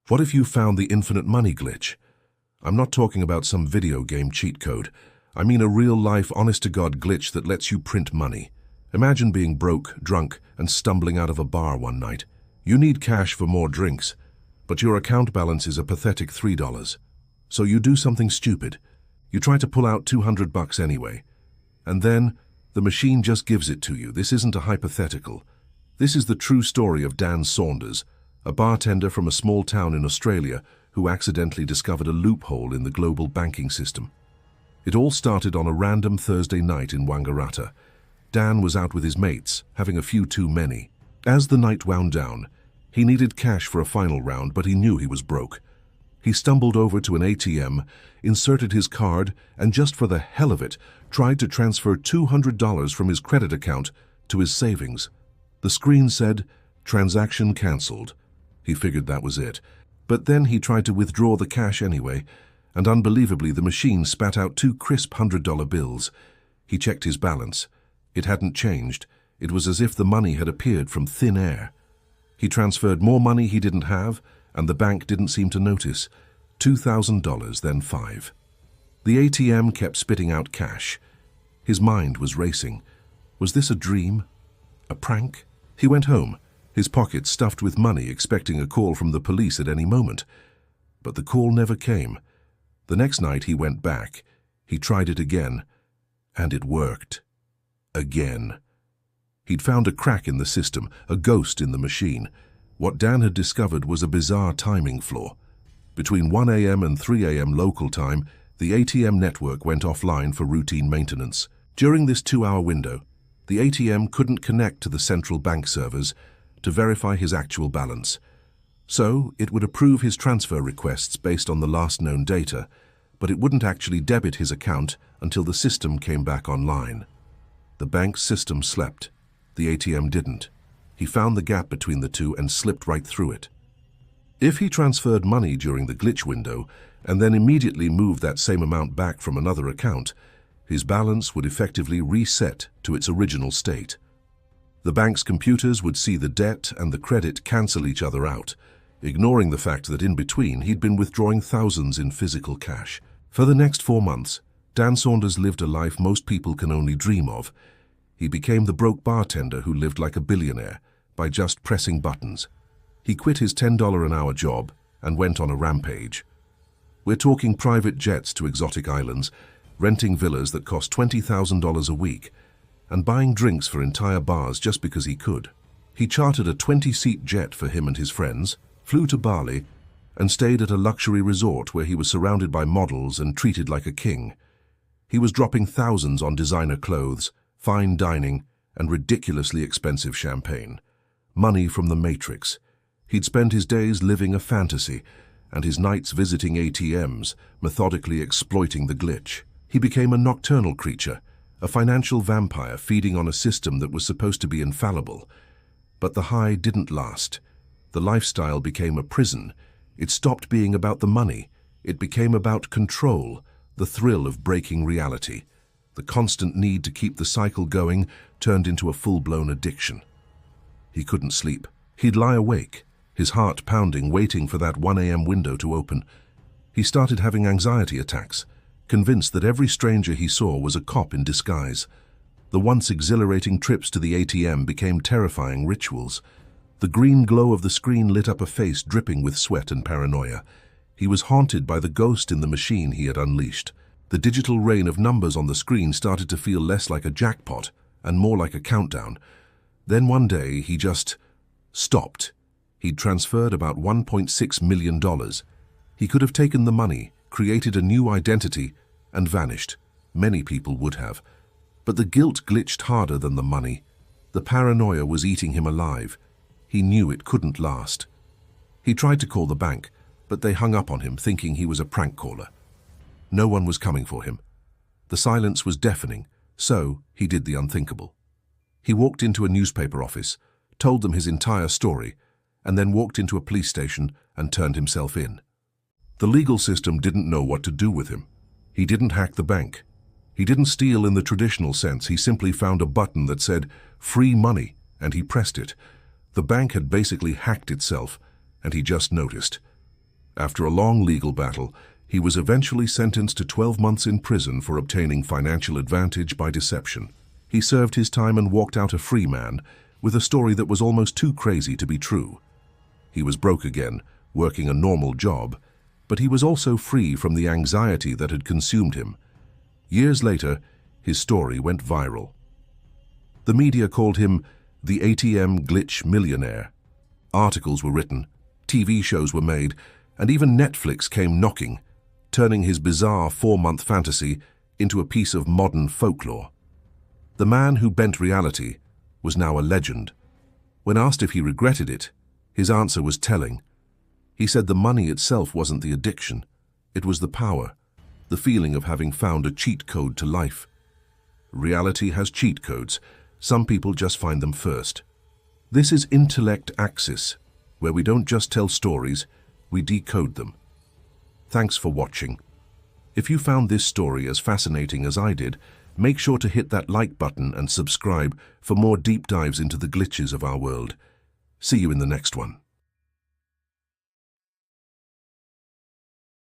What if you found the infinite money glitch? I'm not talking about some video game cheat code. I mean a real-life, honest-to-God glitch that lets you print money. Imagine being broke, drunk, and stumbling out of a bar one night. You need cash for more drinks, but your account balance is a pathetic $3. So you do something stupid. You try to pull out $200 anyway. And then, the machine just gives it to you. This isn't a hypothetical. This is the true story of Dan Saunders, a bartender from a small town in Australia who accidentally discovered a loophole in the global banking system. It all started on a random Thursday night in Wangaratta. Dan was out with his mates, having a few too many. As the night wound down, he needed cash for a final round, but he knew he was broke. He stumbled over to an ATM, inserted his card, and just for the hell of it, tried to transfer $200 from his credit account to his savings. The screen said, "Transaction cancelled." He figured that was it. But then he tried to withdraw the cash anyway, and unbelievably the machine spat out 2 crisp $100 bills. He checked his balance. It hadn't changed. It was as if the money had appeared from thin air. He transferred more money he didn't have, and the bank didn't seem to notice. $2,000, then 5. The ATM kept spitting out cash. His mind was racing. Was this a dream? A prank? He went home, his pockets stuffed with money, expecting a call from the police at any moment. But the call never came. The next night he went back. He tried it again, and it worked. Again. He'd found a crack in the system, a ghost in the machine. What Dan had discovered was a bizarre timing flaw. Between 1 a.m. and 3 a.m. local time, the ATM network went offline for routine maintenance. During this 2-hour window, the ATM couldn't connect to the central bank servers to verify his actual balance. So, it would approve his transfer requests based on the last known data, but it wouldn't actually debit his account until the system came back online. The bank's system slept. The ATM didn't. He found the gap between the two and slipped right through it. If he transferred money during the glitch window and then immediately moved that same amount back from another account, his balance would effectively reset to its original state. The bank's computers would see the debt and the credit cancel each other out, ignoring the fact that in between he'd been withdrawing thousands in physical cash. For the next 4 months, Dan Saunders lived a life most people can only dream of. He became the broke bartender who lived like a billionaire by just pressing buttons. He quit his $10 an hour job and went on a rampage. We're talking private jets to exotic islands, renting villas that cost $20,000 a week, and buying drinks for entire bars just because he could. He chartered a 20-seat jet for him and his friends, flew to Bali, and stayed at a luxury resort where he was surrounded by models and treated like a king. He was dropping thousands on designer clothes, fine dining, and ridiculously expensive champagne. Money from the Matrix. He'd spend his days living a fantasy, and his nights visiting ATMs, methodically exploiting the glitch. He became a nocturnal creature, a financial vampire feeding on a system that was supposed to be infallible. But the high didn't last. The lifestyle became a prison. It stopped being about the money. It became about control, the thrill of breaking reality. The constant need to keep the cycle going turned into a full-blown addiction. He couldn't sleep. He'd lie awake, his heart pounding, waiting for that 1 a.m. window to open. He started having anxiety attacks, convinced that every stranger he saw was a cop in disguise. The once exhilarating trips to the ATM became terrifying rituals. The green glow of the screen lit up a face dripping with sweat and paranoia. He was haunted by the ghost in the machine he had unleashed. The digital rain of numbers on the screen started to feel less like a jackpot and more like a countdown. Then one day he just stopped. He'd transferred about $1.6 million. He could have taken the money, created a new identity, and vanished. Many people would have. But the guilt glitched harder than the money. The paranoia was eating him alive. He knew it couldn't last. He tried to call the bank, but they hung up on him, thinking he was a prank caller. No one was coming for him. The silence was deafening, so he did the unthinkable. He walked into a newspaper office, told them his entire story, and then walked into a police station and turned himself in. The legal system didn't know what to do with him. He didn't hack the bank. He didn't steal in the traditional sense. He simply found a button that said, "Free money," and he pressed it. The bank had basically hacked itself, and he just noticed. After a long legal battle, he was eventually sentenced to 12 months in prison for obtaining financial advantage by deception. He served his time and walked out a free man, with a story that was almost too crazy to be true. He was broke again, working a normal job, but he was also free from the anxiety that had consumed him. Years later, his story went viral. The media called him the ATM glitch millionaire. Articles were written, TV shows were made, and even Netflix came knocking, turning his bizarre 4-month fantasy into a piece of modern folklore. The man who bent reality was now a legend. When asked if he regretted it, his answer was telling. He said the money itself wasn't the addiction, it was the power, the feeling of having found a cheat code to life. Reality has cheat codes. Some people just find them first. This is IntellectAxis, where we don't just tell stories, we decode them. Thanks for watching. If you found this story as fascinating as I did, make sure to hit that like button and subscribe for more deep dives into the glitches of our world. See you in the next one.